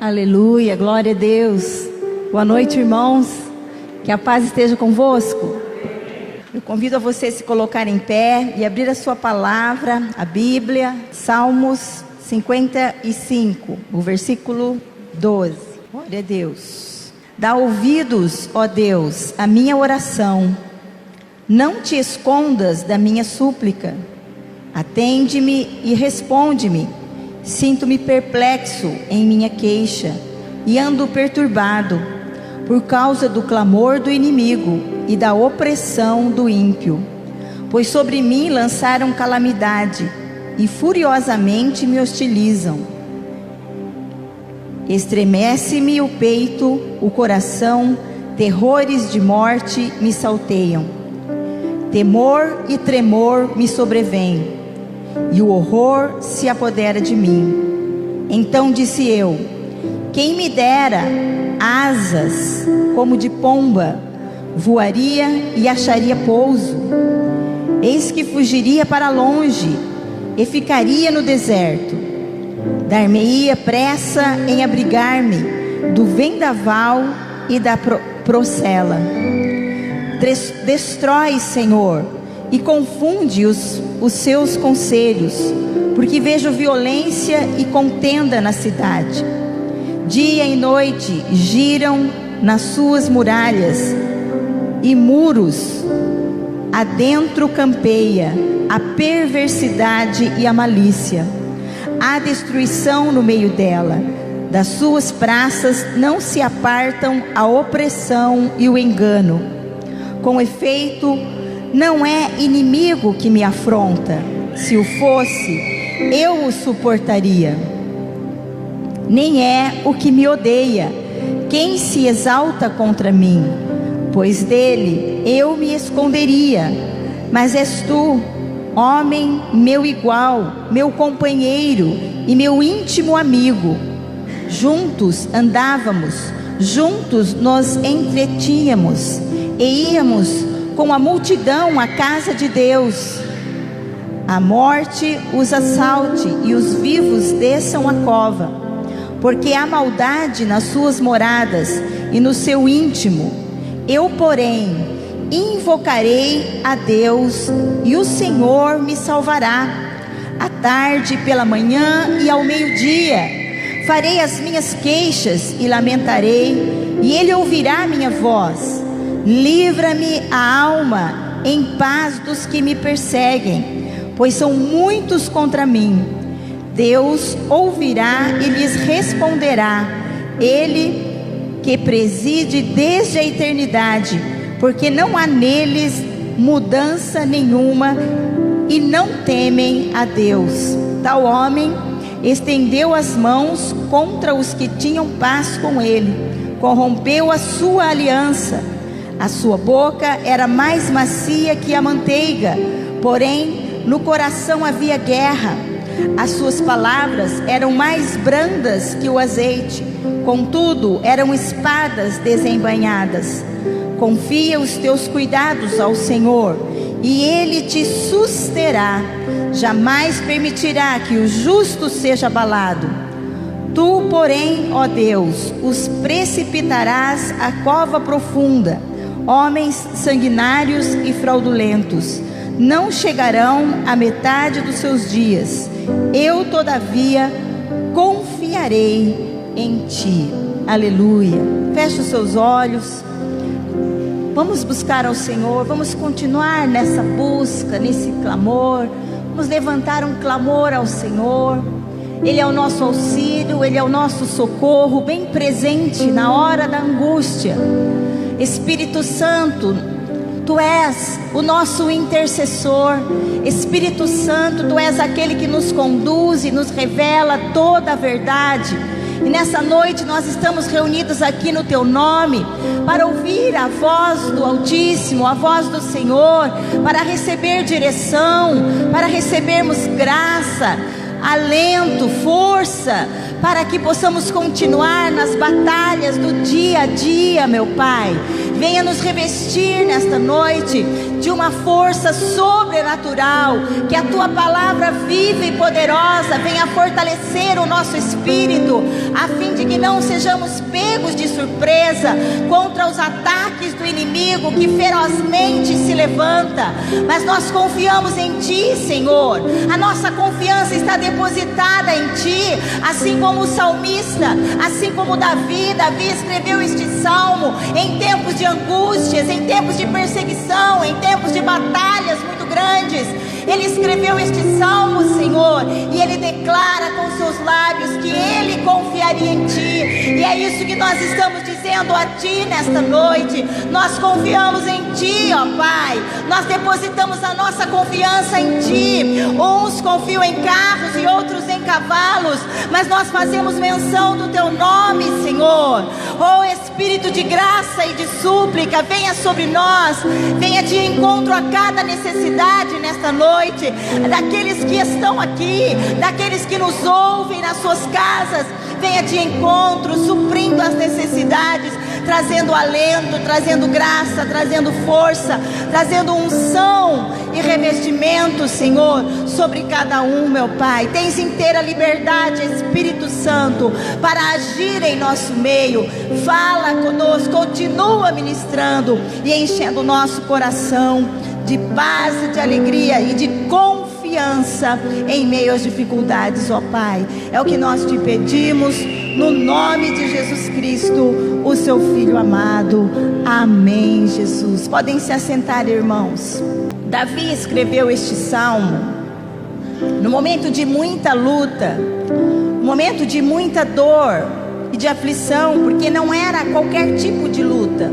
Aleluia, glória a Deus. Boa noite, irmãos. Que a paz esteja convosco. Eu convido a você a se colocar em pé e abrir a sua palavra, a Bíblia, Salmos 55, o versículo 12. Glória a Deus. Dá ouvidos, ó Deus, à minha oração. Não te escondas da minha súplica. Atende-me e responde-me. Sinto-me perplexo em minha queixa e ando perturbado por causa do clamor do inimigo e da opressão do ímpio. Pois sobre mim lançaram calamidade e furiosamente me hostilizam. Estremece-me o peito, o coração, terrores de morte me salteiam. Temor e tremor me sobrevêm, e o horror se apodera de mim. Então disse eu: quem me dera asas como de pomba, voaria e acharia pouso. Eis que fugiria para longe e ficaria no deserto. Dar-me-ia pressa em abrigar-me do vendaval e da procela. Destrói, Senhor, e confunde os seus conselhos, porque vejo violência e contenda na cidade. Dia e noite giram nas suas muralhas, e muros adentro campeia a perversidade e a malícia. Há destruição no meio dela. Das suas praças não se apartam a opressão e o engano. Com efeito, não é inimigo que me afronta. Se o fosse, eu o suportaria. Nem é o que me odeia quem se exalta contra mim, pois dele eu me esconderia. Mas és tu, homem meu igual, meu companheiro e meu íntimo amigo. Juntos andávamos, juntos nos entretínhamos e íamos com a multidão à casa de Deus. A morte os assalte e os vivos desçam a cova, porque há maldade nas suas moradas e no seu íntimo. Eu, porém, invocarei a Deus e o Senhor me salvará. À tarde, pela manhã e ao meio-dia farei as minhas queixas e lamentarei, e Ele ouvirá minha voz. Livra-me a alma em paz dos que me perseguem, pois são muitos contra mim. Deus ouvirá e lhes responderá, Ele que preside desde a eternidade, porque não há neles mudança nenhuma e não temem a Deus. Tal homem estendeu as mãos contra os que tinham paz com ele, corrompeu a sua aliança. A sua boca era mais macia que a manteiga, porém no coração havia guerra. As suas palavras eram mais brandas que o azeite, contudo eram espadas desembainhadas. Confia os teus cuidados ao Senhor, e Ele te susterá. Jamais permitirá que o justo seja abalado. Tu, porém, ó Deus, os precipitarás à cova profunda. Homens sanguinários e fraudulentos não chegarão à metade dos seus dias. Eu, todavia, confiarei em ti. Aleluia. Feche os seus olhos. Vamos buscar ao Senhor. Vamos continuar nessa busca, nesse clamor. Vamos levantar um clamor ao Senhor. Ele é o nosso auxílio, Ele é o nosso socorro, bem presente na hora da angústia. Espírito Santo, Tu és o nosso intercessor. Espírito Santo, Tu és aquele que nos conduz e nos revela toda a verdade. E nessa noite nós estamos reunidos aqui no Teu nome, para ouvir a voz do Altíssimo, a voz do Senhor, para receber direção, para recebermos graça, alento, força, para que possamos continuar nas batalhas do dia a dia, meu Pai. Venha nos revestir nesta noite de uma força sobrenatural, que a tua palavra viva e poderosa venha fortalecer o nosso espírito, a fim de que não sejamos pegos de surpresa contra os ataques do inimigo que ferozmente se levanta, mas nós confiamos em Ti, Senhor. A nossa confiança está depositada em Ti, assim como o salmista, assim como Davi escreveu este salmo em tempos de angústias, em tempos de perseguição, em tempos de batalhas muito grandes. Ele escreveu este salmo, Senhor, e ele declara com seus lábios que ele confiaria em Ti, e é isso que nós estamos dizendo a Ti nesta noite. Nós confiamos em Ti, ó Pai, nós depositamos a nossa confiança em Ti. Uns confiam em carros e outros em cavalos, mas nós fazemos menção do Teu nome, Senhor. Oh Espírito de graça e de súplica, venha sobre nós, venha de encontro a cada necessidade nesta noite, daqueles que estão aqui, daqueles que nos ouvem nas suas casas. Venha de encontro, suprindo as necessidades, trazendo alento, trazendo graça, trazendo força, trazendo unção e revestimento, Senhor, sobre cada um, meu Pai. Tens inteira liberdade, Espírito Santo, para agir em nosso meio. Fala conosco, continua ministrando e enchendo o nosso coração de paz e de alegria e de confiança em meio às dificuldades, ó Pai. É o que nós te pedimos, no nome de Jesus Cristo, o seu Filho amado. Amém, Jesus. Podem se assentar, irmãos. Davi escreveu este salmo no momento de muita luta, no momento de muita dor e de aflição, porque não era qualquer tipo de luta.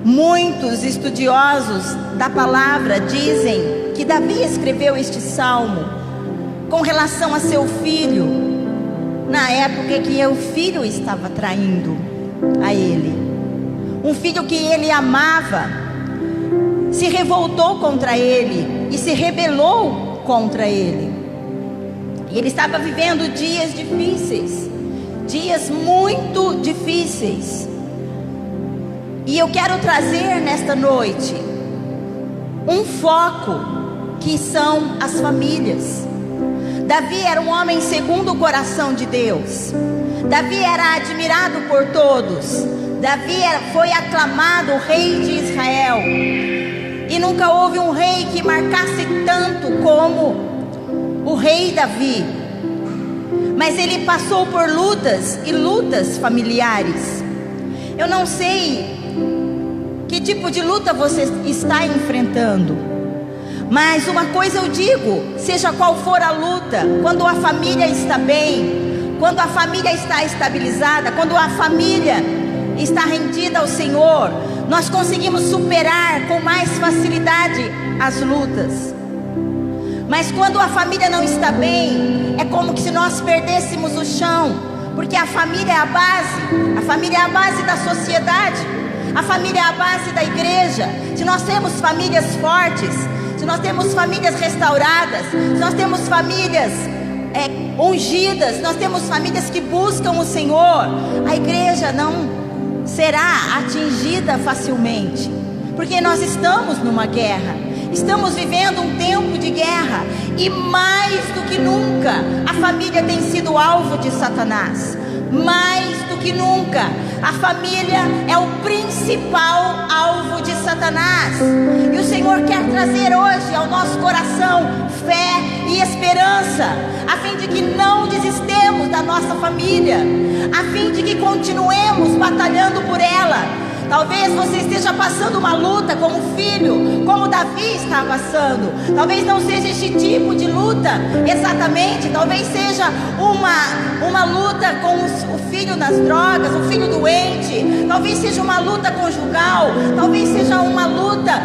Muitos estudiosos da palavra dizem que Davi escreveu este salmo com relação a seu filho, na época que o filho estava traindo a ele. Um filho que ele amava se revoltou contra ele e se rebelou contra ele. E ele estava vivendo dias difíceis, dias muito difíceis. E eu quero trazer nesta noite um foco, que são as famílias. Davi era um homem segundo o coração de Deus. Davi era admirado por todos. Davi foi aclamado rei de Israel. E nunca houve um rei que marcasse tanto como o rei Davi. Mas ele passou por lutas e lutas familiares. Eu não sei que tipo de luta você está enfrentando, mas uma coisa eu digo: seja qual for a luta, quando a família está bem, quando a família está estabilizada, quando a família está rendida ao Senhor, nós conseguimos superar com mais facilidade as lutas. Mas quando a família não está bem, é como se nós perdêssemos o chão, porque a família é a base da sociedade. A família é a base da igreja. Se nós temos famílias fortes, se nós temos famílias restauradas, se nós temos famílias ungidas, nós temos famílias que buscam o Senhor, a igreja não será atingida facilmente, porque nós estamos numa guerra, estamos vivendo um tempo de guerra, e mais do que nunca a família tem sido alvo de Satanás. Mais do que nunca, a família é o principal alvo de Satanás. E o Senhor quer trazer hoje ao nosso coração fé e esperança, a fim de que não desistemos da nossa família, a fim de que continuemos batalhando por ela. Talvez você esteja passando uma luta como filho, como Davi está passando. Talvez não seja este tipo de luta exatamente. Talvez seja uma luta com o filho nas drogas, o filho doente. Talvez seja uma luta conjugal. Talvez seja uma luta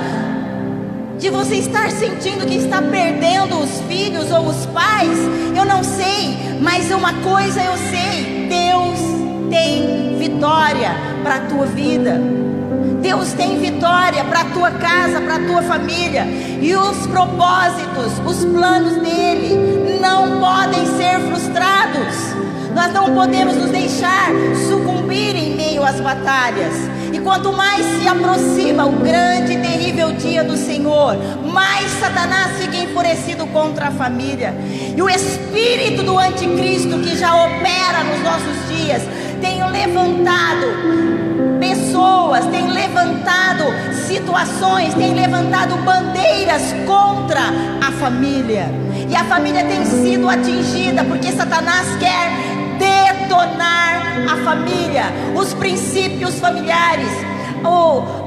de você estar sentindo que está perdendo os filhos ou os pais. Eu não sei, mas uma coisa eu sei: Deus tem vitória para a tua vida. Deus tem vitória para a tua casa, para a tua família. E os propósitos, os planos dele não podem ser frustrados. Nós não não podemos nos deixar sucumbir em meio às batalhas. E quanto mais se aproxima o grande e terrível dia do Senhor, mais Satanás fica enfurecido contra a família. E o espírito do anticristo, que já opera nos nossos dias, tem levantado pessoas, tem levantado situações, tem levantado bandeiras contra a família. E a família tem sido atingida porque Satanás quer detonar a família, os princípios familiares,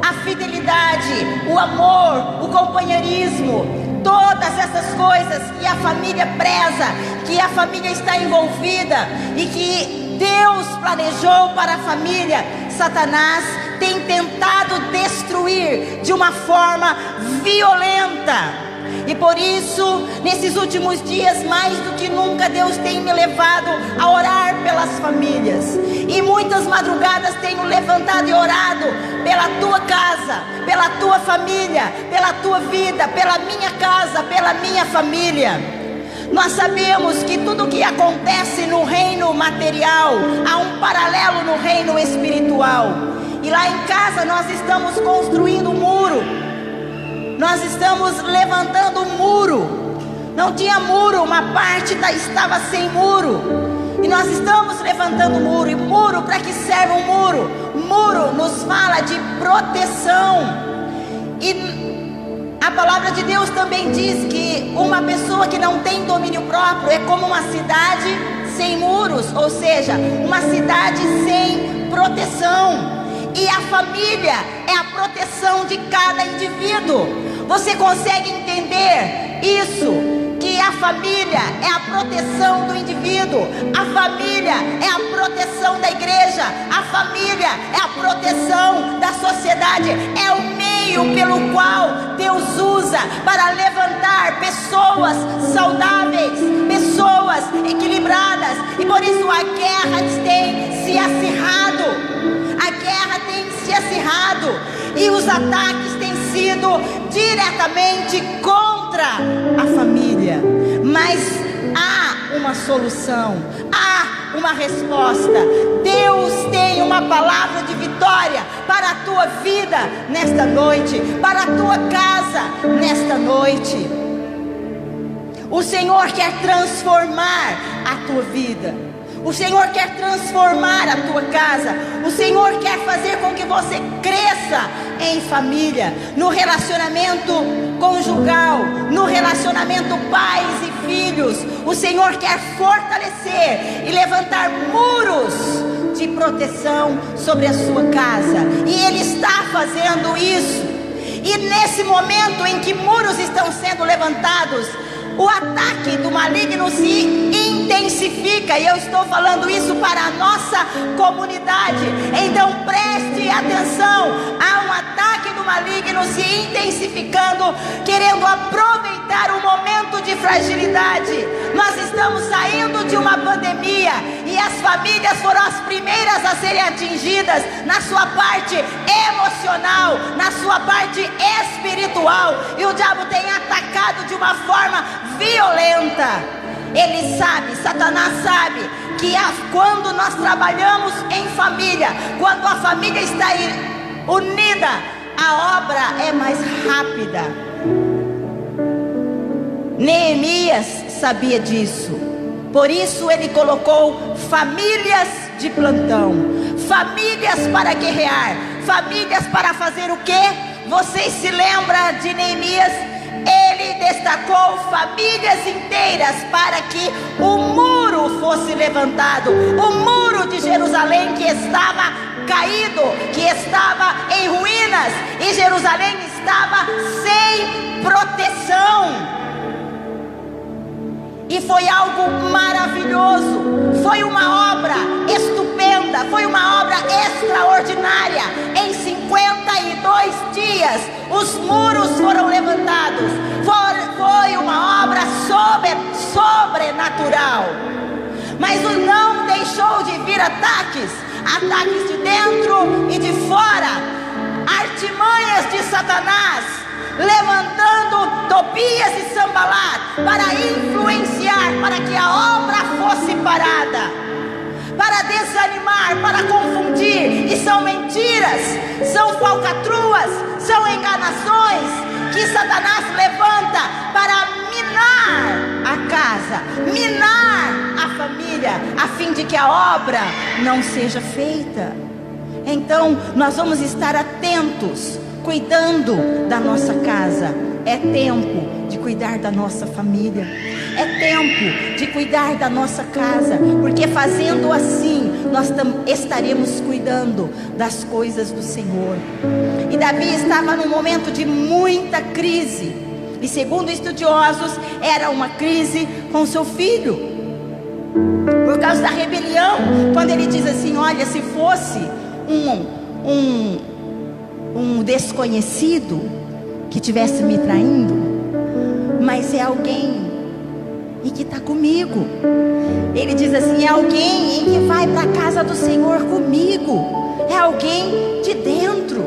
a fidelidade, o amor, o companheirismo, todas essas coisas que a família preza, que a família está envolvida e que Deus planejou para a família. Satanás tem tentado destruir de uma forma violenta. E por isso, nesses últimos dias, mais do que nunca, Deus tem me levado a orar pelas famílias. E muitas madrugadas tenho levantado e orado pela tua casa, pela tua família, pela tua vida, pela minha casa, pela minha família. Nós sabemos que tudo que acontece no reino material, há um paralelo no reino espiritual. E lá em casa nós estamos construindo um muro. Nós estamos levantando um muro. Não tinha muro, uma parte estava sem muro. E nós estamos levantando um muro. E muro, para que serve um muro? Muro nos fala de proteção. E a palavra de Deus também diz que uma pessoa que não tem domínio próprio é como uma cidade sem muros, ou seja, uma cidade sem proteção. E a família é a proteção de cada indivíduo. Você consegue entender isso? Que a família é a proteção do indivíduo, a família é a proteção da igreja, a família é a proteção da sociedade, é o meio pelo qual Deus usa para levantar pessoas saudáveis, pessoas equilibradas. E por isso a guerra tem se acirrado. A guerra tem se acirrado e os ataques têm sido diretamente contra a família. Mas há uma solução, há uma resposta. Deus tem uma palavra de vitória para a tua vida nesta noite, para a tua casa nesta noite. O Senhor quer transformar a tua vida. O Senhor quer transformar a tua casa. O Senhor quer fazer com que você cresça em família, no relacionamento conjugal, no relacionamento pais e filhos. O Senhor quer fortalecer e levantar muros de proteção sobre a sua casa. E Ele está fazendo isso. E nesse momento em que muros estão sendo levantados, o ataque do maligno se intensifica. E eu estou falando isso para a nossa comunidade. Então preste atenção. Há um ataque do maligno se intensificando, querendo aproveitar o momento de fragilidade. Nós estamos saindo de uma pandemia e as famílias foram as primeiras a serem atingidas na sua parte emocional, na sua parte espiritual. E o diabo tem atacado de uma forma violenta. Ele sabe, Satanás sabe que quando nós trabalhamos em família, quando a família está unida, a obra é mais rápida. Neemias sabia disso. Por isso ele colocou famílias de plantão, famílias para guerrear, famílias para fazer o quê? Vocês se lembram de Neemias? Ele destacou famílias inteiras para que o muro fosse levantado. O muro de Jerusalém que estava caído, que estava em ruínas, e Jerusalém estava sem proteção. E foi algo maravilhoso, foi uma obra estupenda, foi uma obra extraordinária. Em 52 dias os muros foram levantados. Foi uma obra sobrenatural. Mas não deixou de vir ataques de dentro e de fora, artimanhas de Satanás, levantando Tobias e Sanbalat para influenciar, para que a obra fosse parada, para desanimar, para confundir, e são mentiras, são falcatruas, são enganações que Satanás levanta para minar a casa, minar a família, a fim de que a obra não seja feita. Então nós vamos estar atentos, cuidando da nossa casa. É tempo de cuidar da nossa família, é tempo de cuidar da nossa casa, porque fazendo assim, nós estaremos cuidando das coisas do Senhor. E Davi estava num momento de muita crise, e segundo estudiosos, era uma crise com seu filho, por causa da rebelião. Quando ele diz assim: olha, se fosse um desconhecido que estivesse me traindo, mas é alguém e que está comigo. Ele diz assim: é alguém em que vai para a casa do Senhor comigo, é alguém de dentro,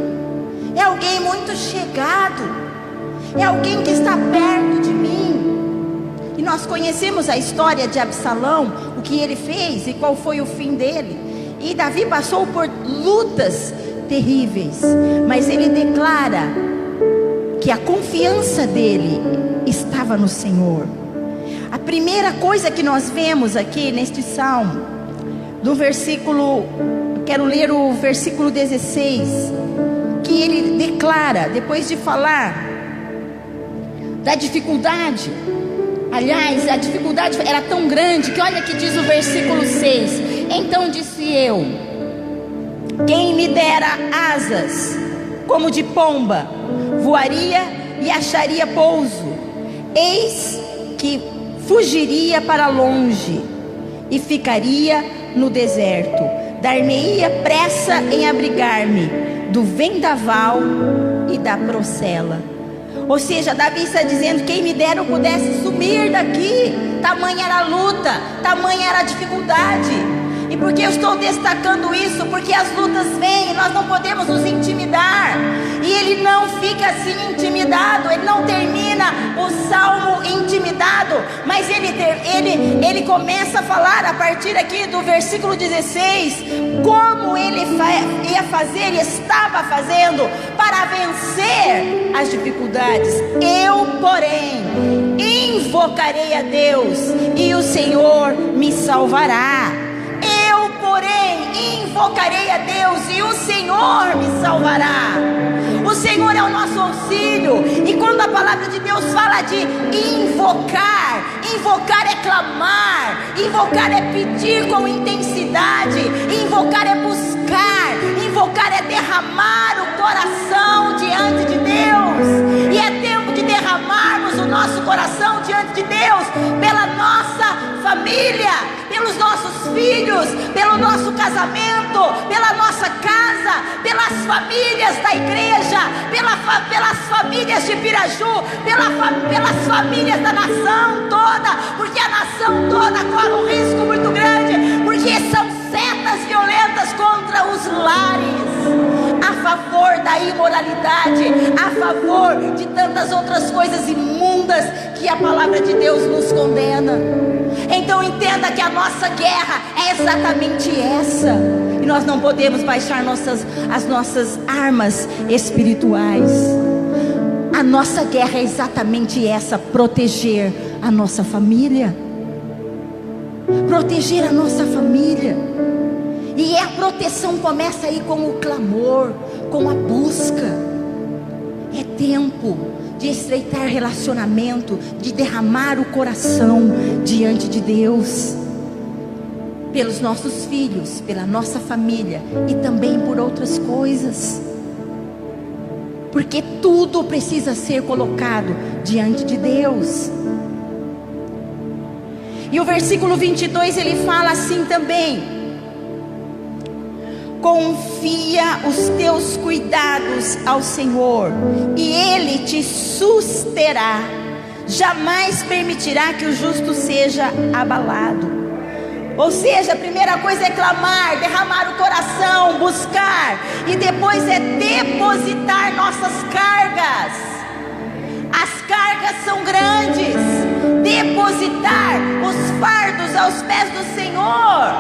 é alguém muito chegado, é alguém que está perto de mim. E nós conhecemos a história de Absalão, o que ele fez e qual foi o fim dele. E Davi passou por lutas terríveis, mas ele declara que a confiança dele estava no Senhor. A primeira coisa que nós vemos aqui neste salmo, do versículo, quero ler o versículo 16, que ele declara, depois de falar da dificuldade. Aliás, a dificuldade era tão grande que olha que diz o versículo 6: então disse eu, quem me dera asas como de pomba, voaria e acharia pouso. Eis que fugiria para longe e ficaria no deserto. Dar-me-ia pressa em abrigar-me do vendaval e da procela. Ou seja, Davi está dizendo: quem me dera eu pudesse sumir daqui. Tamanha era a luta, tamanha era a dificuldade. E por que eu estou destacando isso? Porque as lutas vêm e nós não podemos nos intimidar. E ele não fica assim intimidado, ele não termina o salmo intimidado, mas ele começa a falar a partir aqui do versículo 16, como ele ia fazer e estava fazendo para vencer as dificuldades. Eu, porém, invocarei a Deus e o Senhor me salvará. Eu, porém, invocarei a Deus e o Senhor me salvará. O Senhor é o nosso auxílio. E quando a palavra de Deus fala de invocar, invocar é clamar, invocar é pedir com intensidade, invocar é buscar, invocar é derramar o coração diante de Deus. E é tempo de derramarmos o nosso coração diante de Deus, pela nossa família, pelos nossos filhos, pelo nosso casamento, pela nossa casa, pelas famílias da igreja, pelas famílias de Piraju, pelas famílias da nação toda, porque a nação toda corre um risco muito grande, porque são setas violentas contra os lares, a favor da imoralidade, a favor de tantas outras coisas imundas que a palavra de Deus nos condena. Então entenda que a nossa guerra é exatamente essa, e nós não podemos baixar as nossas armas espirituais. A nossa guerra é exatamente essa: proteger a nossa família, proteger a nossa família. E a proteção começa aí com o clamor, com a busca. É tempo de estreitar relacionamento, de derramar o coração diante de Deus, pelos nossos filhos, pela nossa família e também por outras coisas, porque tudo precisa ser colocado diante de Deus. E o versículo 22 ele fala assim também: confia os teus cuidados ao Senhor, e Ele te susterá, jamais permitirá que o justo seja abalado. Ou seja, a primeira coisa é clamar, derramar o coração, buscar, e depois é depositar nossas cargas. As cargas são grandes. Depositar os fardos aos pés do Senhor.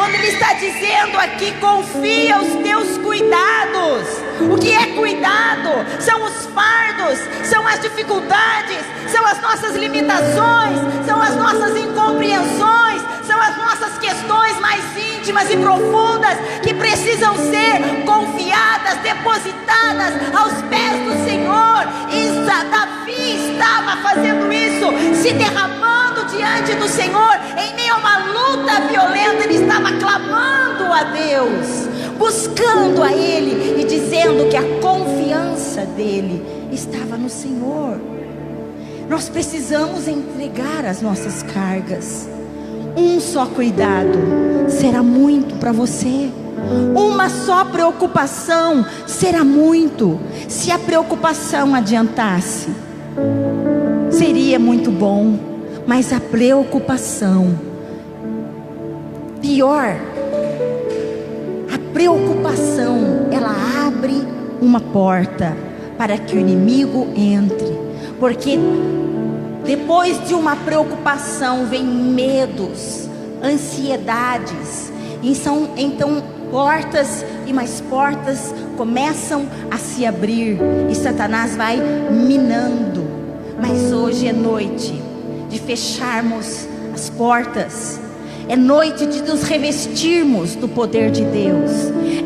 quando Ele está dizendo aqui: confia os teus cuidados. O que é cuidado? São os fardos, são as dificuldades, são as nossas limitações, são as nossas incompreensões, são as nossas questões mais íntimas e profundas que precisam ser confiadas, depositadas aos pés do Senhor. E Davi estava fazendo isso, se derramando diante do Senhor, em meio a uma luta violenta. Ele estava clamando a Deus, buscando a Ele e dizendo que a confiança dele estava no Senhor. Nós precisamos entregar as nossas cargas. Um só cuidado será muito para você. Uma só preocupação será muito. Se a preocupação adiantasse, seria muito bom, mas a preocupação, pior, a preocupação, ela abre uma porta para que o inimigo entre, porque depois de uma preocupação vem medos, ansiedades, e então portas e mais portas começam a se abrir, e Satanás vai minando. Mas hoje é noite de fecharmos as portas, é noite de nos revestirmos do poder de Deus,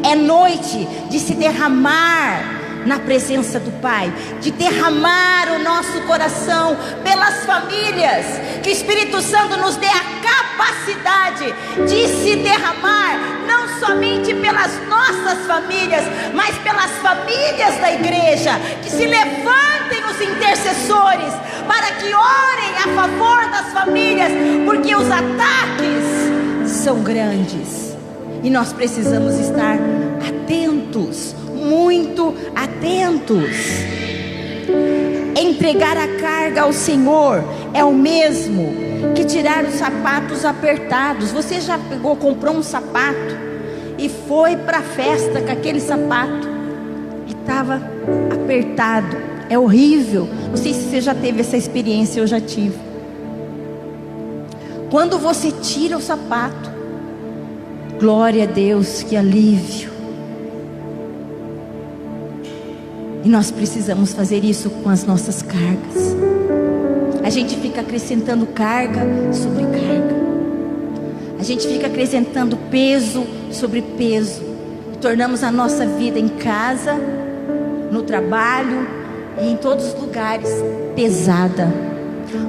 é noite de se derramar na presença do Pai, de derramar o nosso coração pelas famílias, que o Espírito Santo nos dê a capacidade de se derramar, não somente pelas nossas famílias, mas pelas famílias da igreja, que se levantem os intercessores, para que orem a favor das famílias, porque os ataques são grandes, e nós precisamos estar atentos, muito atentos. Entregar a carga ao Senhor é o mesmo que tirar os sapatos apertados. Você já comprou um sapato e foi para a festa com aquele sapato e estava apertado? É horrível. Não sei se você já teve essa experiência. Eu já tive. Quando você tira o sapato, glória a Deus, que alívio. E nós precisamos fazer isso com as nossas cargas. A gente fica acrescentando carga sobre carga. A gente fica acrescentando peso sobre peso. Tornamos a nossa vida em casa, no trabalho e em todos os lugares pesada.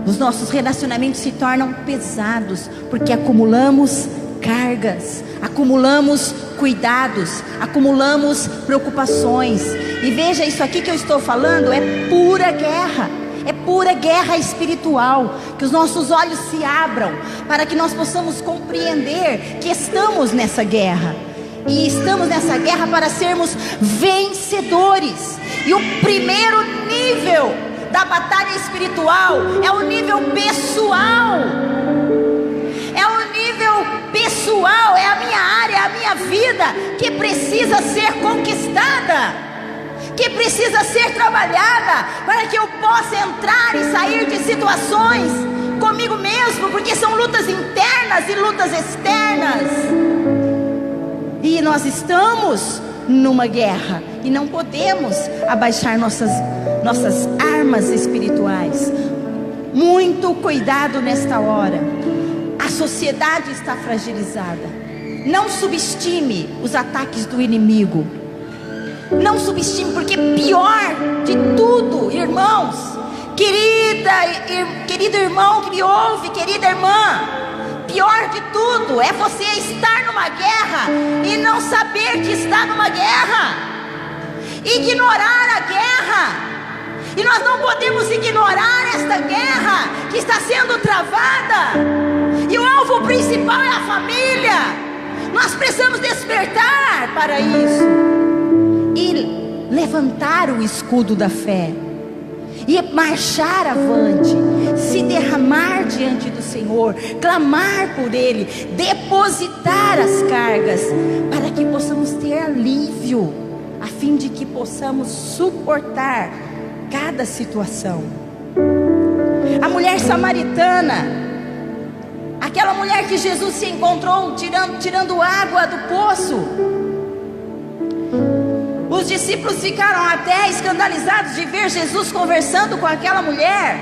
Os nossos relacionamentos se tornam pesados porque acumulamos cargas, acumulamos cuidados, acumulamos preocupações. E veja, isso aqui que eu estou falando é pura guerra. É pura guerra espiritual. Que os nossos olhos se abram para que nós possamos compreender que estamos nessa guerra. E estamos nessa guerra para sermos vencedores. E o primeiro nível da batalha espiritual é o nível pessoal. É o nível pessoal, é a minha área, é a minha vida que precisa ser conquistada, que precisa ser trabalhada, para que eu possa entrar e sair de situações comigo mesmo, porque são lutas internas e lutas externas, e nós estamos numa guerra, e não podemos abaixar nossas armas espirituais. Muito cuidado nesta hora. A sociedade está fragilizada. Não subestime os ataques do inimigo. Não subestime, porque pior de tudo, irmãos, querido irmão que me ouve, querida irmã, pior de tudo é você estar numa guerra e não saber que está numa guerra, ignorar a guerra. E nós não podemos ignorar esta guerra que está sendo travada. E o alvo principal é a família. Nós precisamos despertar para isso e levantar o escudo da fé e marchar avante, se derramar diante do Senhor, clamar por Ele, depositar as cargas, para que possamos ter alívio, a fim de que possamos suportar cada situação. A mulher samaritana, Aquela mulher que Jesus se encontrou tirando água do poço. Os discípulos ficaram até escandalizados de ver Jesus conversando com aquela mulher.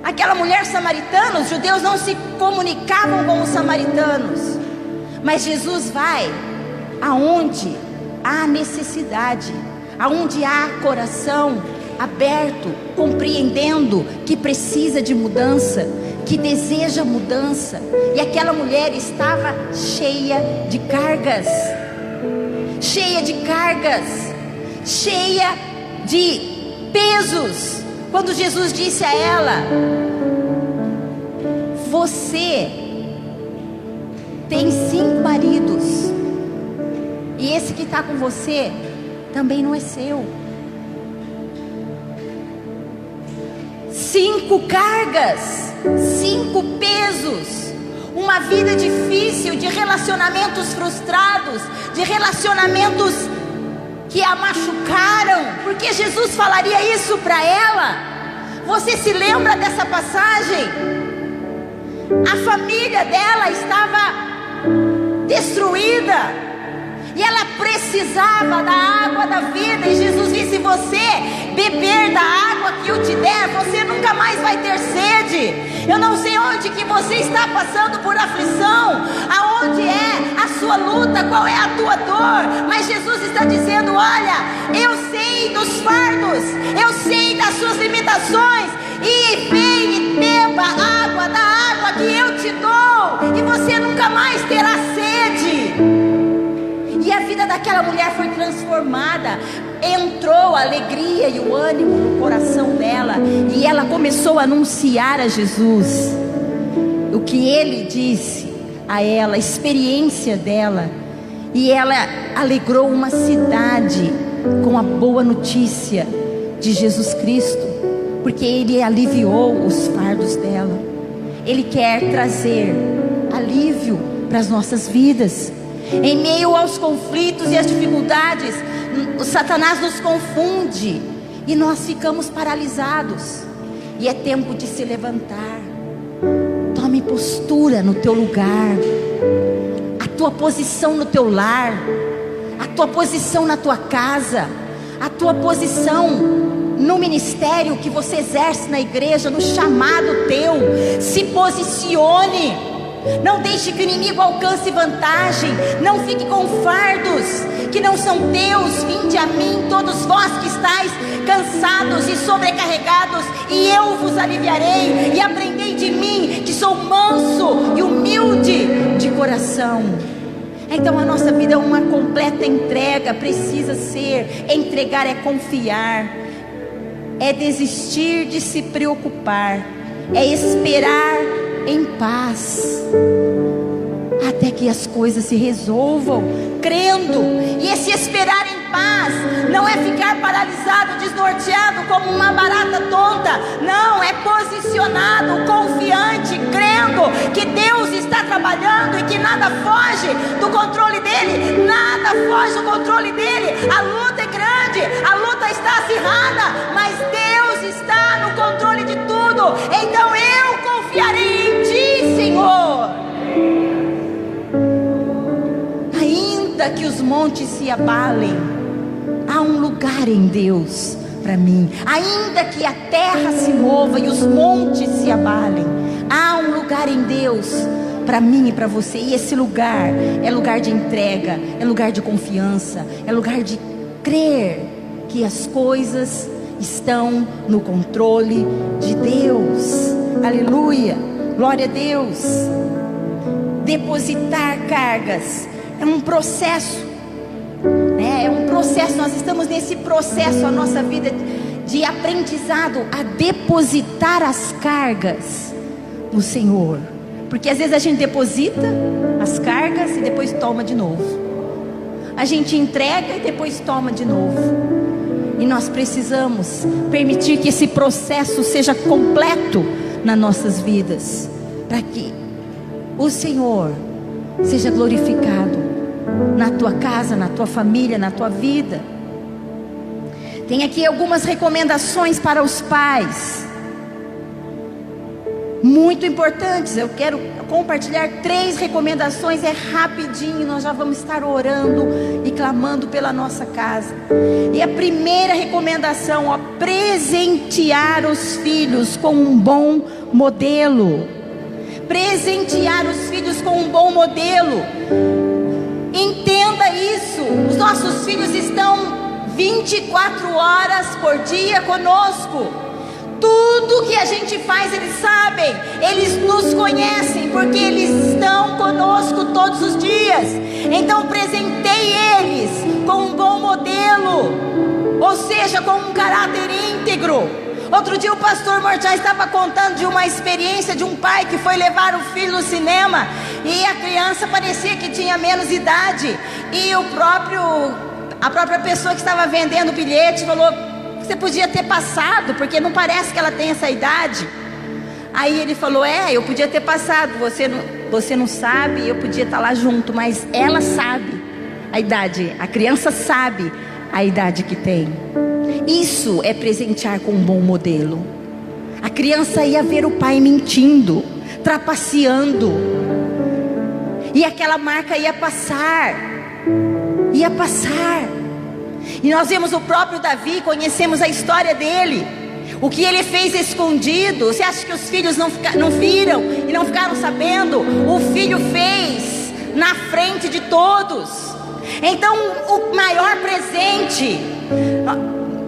Aquela mulher samaritana. Os judeus não se comunicavam com os samaritanos. Mas Jesus vai aonde há necessidade, aonde há coração aberto, compreendendo que precisa de mudança, que deseja mudança. E aquela mulher estava cheia de cargas, cheia de pesos. Quando Jesus disse a ela: você tem 5 maridos, e esse que está com você também não é seu. 5 cargas, 5 pesos, uma vida difícil, de relacionamentos frustrados, de relacionamentos que a machucaram. Porque Jesus falaria isso para ela? Você se lembra dessa passagem? A família dela estava destruída e ela precisava da água da vida. E Jesus disse: se você beber da água que eu te der, você nunca mais vai ter sede. Eu não sei onde que você está passando por aflição, aonde é a sua luta, qual é a tua dor, mas Jesus está dizendo: olha, eu sei dos fardos, eu sei das suas limitações, e vem e beba água da água que eu te dou, e você nunca mais terá sede. E a vida daquela mulher foi transformada. Entrou a alegria e o ânimo no coração dela, e ela começou a anunciar a Jesus o que ele disse a ela, a experiência dela. E ela alegrou uma cidade com a boa notícia de Jesus Cristo, porque ele aliviou os fardos dela. Ele quer trazer alívio para as nossas vidas. Em meio aos conflitos e às dificuldades, o Satanás nos confunde e nós ficamos paralisados. E é tempo de se levantar. Tome postura no teu lugar, a tua posição no teu lar, a tua posição na tua casa, a tua posição no ministério que você exerce na igreja, no chamado teu. Se posicione. Não deixe que o inimigo alcance vantagem. Não fique com fardos que não são teus. Vinde a mim, todos vós que estáis cansados e sobrecarregados, e eu vos aliviarei. E aprendei de mim, que sou manso e humilde de coração. Então a nossa vida é uma completa entrega. Precisa ser. Entregar é confiar, é desistir de se preocupar, é esperar em paz, até que as coisas se resolvam, crendo. E esse esperar em paz não é ficar paralisado, desnorteado como uma barata tonta. Não, é posicionado, confiante, crendo que Deus está trabalhando e que nada foge do controle dele. Nada foge do controle dele. A luta é grande, a luta está acirrada, mas Deus está no controle de tudo. Então eu confiarei em ti, Senhor. Ainda que os montes se abalem, há um lugar em Deus para mim. Ainda que a terra se mova e os montes se abalem, há um lugar em Deus para mim e para você. E esse lugar é lugar de entrega, é lugar de confiança, é lugar de crer que as coisas estão no controle de Deus. Aleluia, glória a Deus. Depositar cargas é um processo, né? É um processo. Nós estamos nesse processo, a nossa vida de aprendizado a depositar as cargas no Senhor. Porque às vezes a gente deposita as cargas e depois toma de novo. A gente entrega e depois toma de novo. E nós precisamos permitir que esse processo seja completo nas nossas vidas, para que o Senhor seja glorificado na tua casa, na tua família, na tua vida. Tem aqui algumas recomendações para os pais. muito importantes. Eu quero compartilhar 3 recomendações, é rapidinho, nós já vamos estar orando e clamando pela nossa casa. E a primeira recomendação, presentear os filhos com um bom modelo. Presentear os filhos com um bom modelo. Entenda isso, os nossos filhos estão 24 horas por dia conosco. Tudo que a gente faz, eles sabem, eles nos conhecem, porque eles estão conosco todos os dias. Então presenteie eles com um bom modelo, ou seja, com um caráter íntegro. Outro dia o pastor Mortá estava contando de uma experiência de um pai que foi levar o filho no cinema, e a criança parecia que tinha menos idade, e a própria pessoa que estava vendendo o bilhete falou: você podia ter passado, porque não parece que ela tem essa idade. Aí ele falou: eu podia ter passado, você não sabe, eu podia estar lá junto, mas ela sabe a idade, a criança sabe a idade que tem. Isso é presentear com um bom modelo. A criança ia ver o pai mentindo, trapaceando, e aquela marca ia passar. E nós vemos o próprio Davi, conhecemos a história dele, o que ele fez escondido. Você acha que os filhos não viram e não ficaram sabendo? O filho fez na frente de todos. Então o maior presente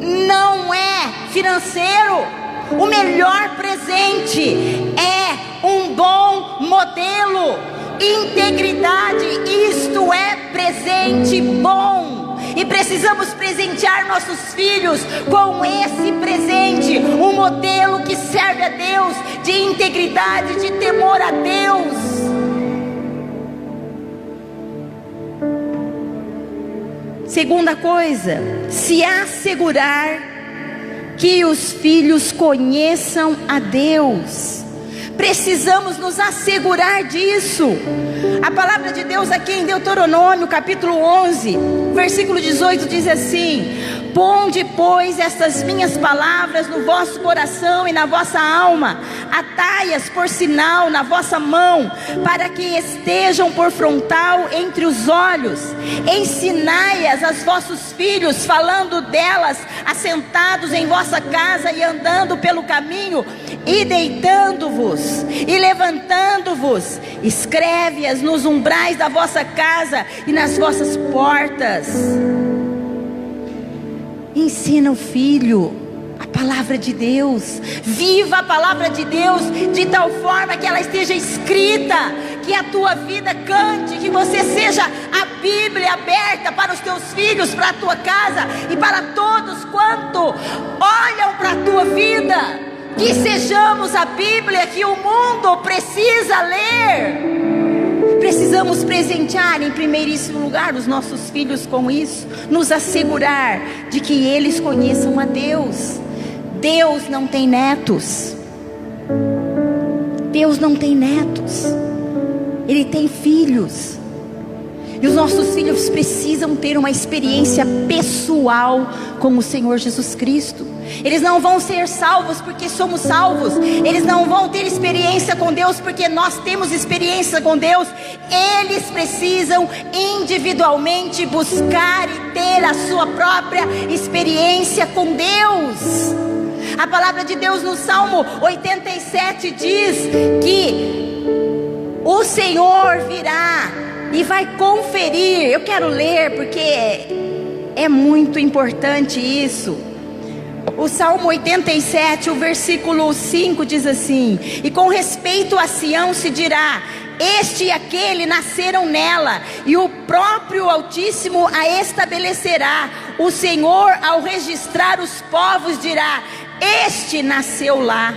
não é financeiro, o melhor presente é um bom modelo, integridade. Isto é presente bom. E precisamos presentear nossos filhos com esse presente, um modelo que serve a Deus, de integridade, de temor a Deus. Segunda coisa, se assegurar que os filhos conheçam a Deus. Precisamos nos assegurar disso. A palavra de Deus aqui em Deuteronômio capítulo 11, versículo 18 diz assim: ponde, pois, estas minhas palavras no vosso coração e na vossa alma, atai-as por sinal na vossa mão, para que estejam por frontal entre os olhos. Ensinai-as aos vossos filhos, falando delas assentados em vossa casa e andando pelo caminho, e deitando-vos e levantando-vos. Escreve-as nos umbrais da vossa casa e nas vossas portas. Ensina o filho a palavra de Deus. Viva a palavra de Deus de tal forma que ela esteja escrita, que a tua vida cante, que você seja a Bíblia aberta para os teus filhos, para a tua casa e para todos quanto olham para a tua vida. Que sejamos a Bíblia que o mundo precisa ler. Precisamos presentear em primeiríssimo lugar os nossos filhos com isso, nos assegurar de que eles conheçam a Deus. Deus não tem netos. Deus não tem netos. Ele tem filhos. E os nossos filhos precisam ter uma experiência pessoal com o Senhor Jesus Cristo. Eles não vão ser salvos porque somos salvos. Eles não vão ter experiência com Deus porque nós temos experiência com Deus. Eles precisam individualmente buscar e ter a sua própria experiência com Deus. A palavra de Deus no Salmo 87 diz que o Senhor virá e vai conferir. Eu quero ler porque é muito importante isso. O Salmo 87, o versículo 5 diz assim: e com respeito a Sião se dirá: este e aquele nasceram nela, e o próprio Altíssimo a estabelecerá. O Senhor, ao registrar os povos, dirá: este nasceu lá.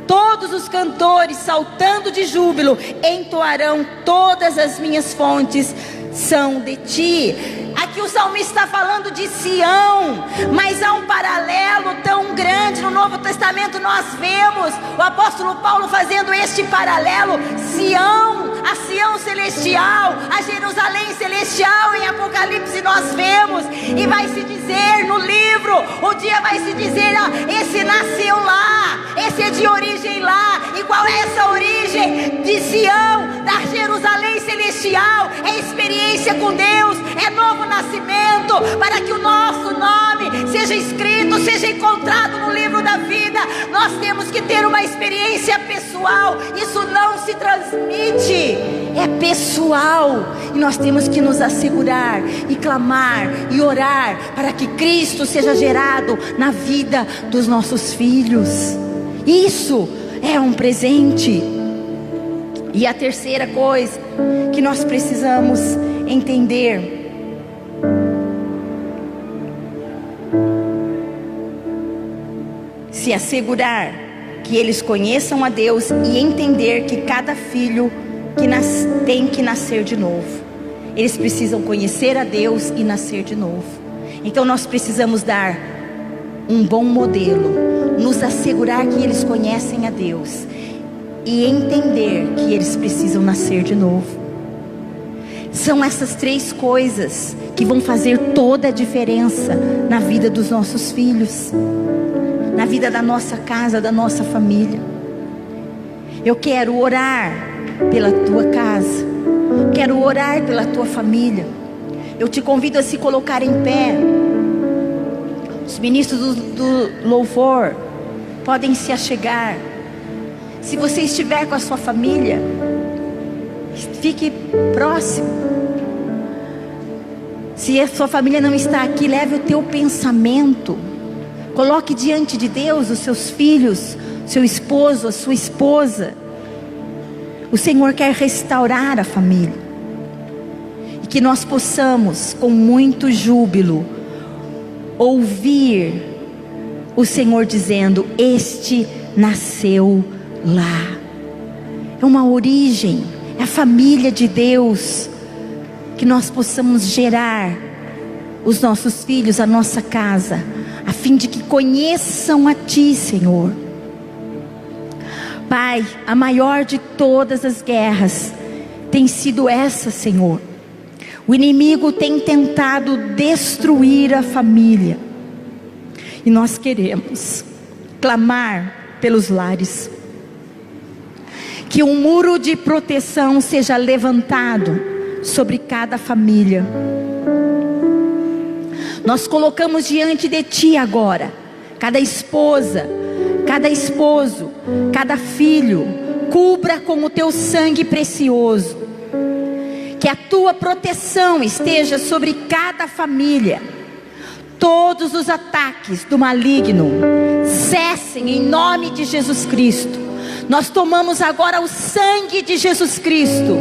Todos os cantores, saltando de júbilo, entoarão: todas as minhas fontes são de ti. Aqui o salmista está falando de Sião, mas há um paralelo tão grande no Novo Testamento. Nós vemos o apóstolo Paulo fazendo este paralelo. Sião, a Sião celestial celestial, a Jerusalém celestial. Em Apocalipse nós vemos, e vai se dizer no livro, o dia vai se dizer: esse nasceu lá, esse é de origem lá. E qual é essa origem? De Sião, da Jerusalém celestial. É experiência com Deus, é novo nascimento, para que o nosso nome seja escrito, seja encontrado no livro da vida. Nós temos que ter uma experiência pessoal. Isso não se transmite, é pessoal, e nós temos que nos assegurar e clamar e orar para que Cristo seja gerado na vida dos nossos filhos. Isso é um presente. E a terceira coisa que nós precisamos entender: se assegurar que eles conheçam a Deus e entender que cada filho tem que nascer de novo. Eles precisam conhecer a Deus e nascer de novo. Então nós precisamos dar um bom modelo, nos assegurar que eles conhecem a Deus e entender que eles precisam nascer de novo. São essas três coisas que vão fazer toda a diferença na vida dos nossos filhos, na vida da nossa casa, da nossa família. Eu quero orar pela tua casa, quero orar pela tua família. Eu te convido a se colocar em pé. Os ministros do louvor podem se achegar. Se você estiver com a sua família, fique próximo. Se a sua família não está aqui, leve o teu pensamento, coloque diante de Deus os seus filhos, seu esposo, a sua esposa. O Senhor quer restaurar a família, e que nós possamos com muito júbilo ouvir o Senhor dizendo: este nasceu lá. É uma origem, é a família de Deus. Que nós possamos gerar os nossos filhos, a nossa casa, a fim de que conheçam a Ti, Senhor. Pai, a maior de todas as guerras tem sido essa, Senhor. O inimigo tem tentado destruir a família, e nós queremos clamar pelos lares, que um muro de proteção seja levantado sobre cada família. Nós colocamos diante de Ti agora cada esposa, cada esposo, cada filho. Cubra com o Teu sangue precioso. Que a Tua proteção esteja sobre cada família. Todos os ataques do maligno cessem em nome de Jesus Cristo. Nós tomamos agora o sangue de Jesus Cristo,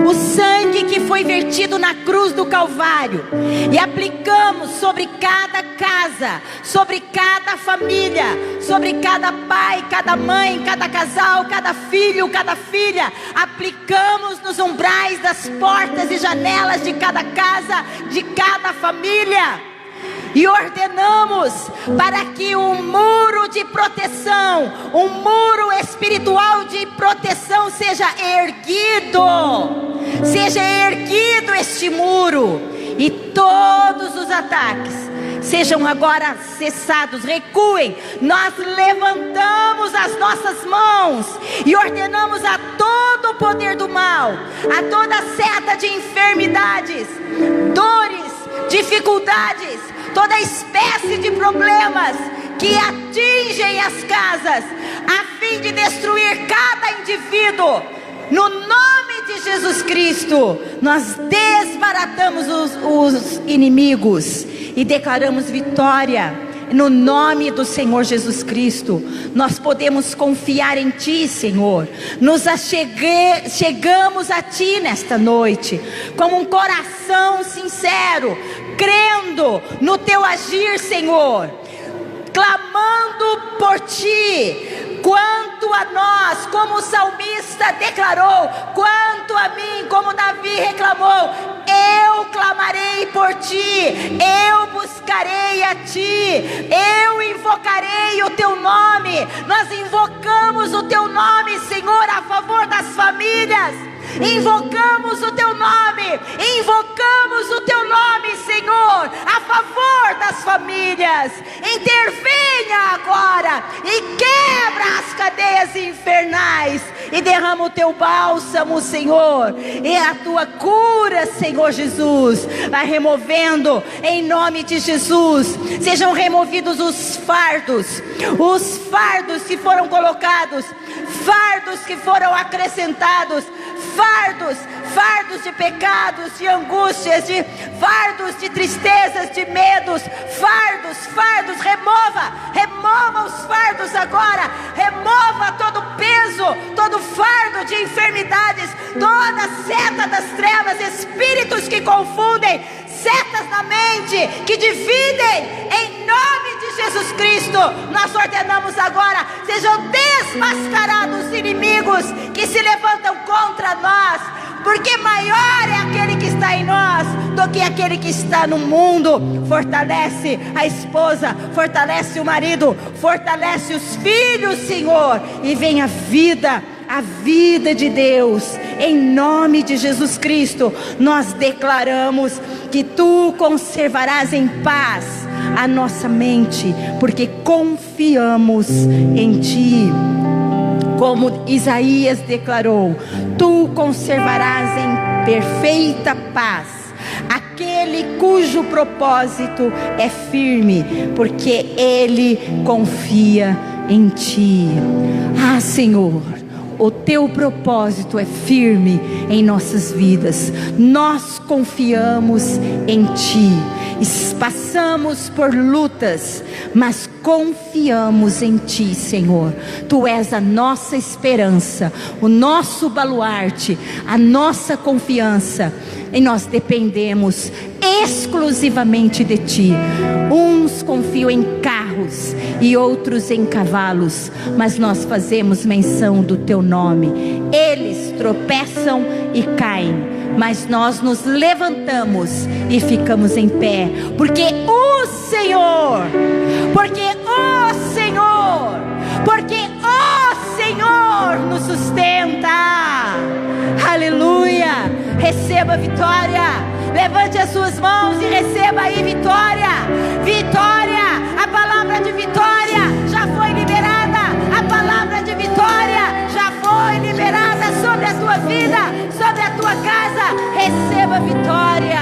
o sangue que foi vertido na cruz do Calvário, e aplicamos sobre cada casa, sobre cada família, sobre cada pai, cada mãe, cada casal, cada filho, cada filha. Aplicamos nos umbrais das portas e janelas de cada casa, de cada família. E ordenamos para que um muro de proteção, um muro espiritual de proteção seja erguido. Seja erguido este muro, e todos os ataques sejam agora cessados. Recuem. Nós levantamos as nossas mãos e ordenamos a todo o poder do mal, a toda seta de enfermidades, dores, dificuldades, toda espécie de problemas que atingem as casas, a fim de destruir cada indivíduo. No nome de Jesus Cristo, nós desbaratamos os inimigos e declaramos vitória. No nome do Senhor Jesus Cristo, nós podemos confiar em Ti, Senhor. Chegamos a Ti nesta noite, com um coração sincero, crendo no Teu agir, Senhor, clamando por Ti. Quanto a nós, como o salmista declarou, quanto a mim, como Davi reclamou, eu clamarei por Ti, eu buscarei a Ti, eu invocarei o Teu nome. Nós invocamos o Teu nome, Senhor, a favor das famílias, Invocamos o Teu nome, invocamos o Teu nome, Senhor, a favor das famílias. Intervenha agora e quebra as cadeias infernais e derrama o Teu bálsamo, Senhor, e a Tua cura, Senhor Jesus. Vai removendo em nome de Jesus. Sejam removidos os fardos que foram colocados, fardos que foram acrescentados, fardos de pecados, de angústias, fardos de tristezas, de medos, fardos, remova os fardos agora, remova todo o peso, todo fardo de enfermidades, toda seta das trevas, espíritos que confundem, setas na mente, que dividem, em nome de Jesus Cristo, nós ordenamos agora, sejam desmascarados inimigos que se levantam contra nós, porque maior é aquele que está em nós do que aquele que está no mundo. Fortalece a esposa, fortalece o marido, fortalece os filhos, Senhor, e vem a vida de Deus, em nome de Jesus Cristo. Nós declaramos que Tu conservarás em paz a nossa mente, porque confiamos em Ti. Como Isaías declarou, Tu conservarás em perfeita paz aquele cujo propósito é firme, porque ele confia em Ti. Ah, Senhor, o Teu propósito é firme em nossas vidas. Nós confiamos em Ti. Passamos por lutas, mas confiamos em Ti, Senhor. Tu és a nossa esperança, o nosso baluarte, a nossa confiança. E nós dependemos exclusivamente de Ti. Uns confiam em carros e outros em cavalos, mas nós fazemos menção do Teu nome. Eles tropeçam e caem, mas nós nos levantamos e ficamos em pé, porque o Senhor nos sustenta. Aleluia. Receba vitória. Levante as suas mãos e receba aí vitória. Vitória. A palavra de vitória já foi liberada. A palavra de vitória já foi liberada sobre a tua vida, sobre a tua casa. Receba vitória.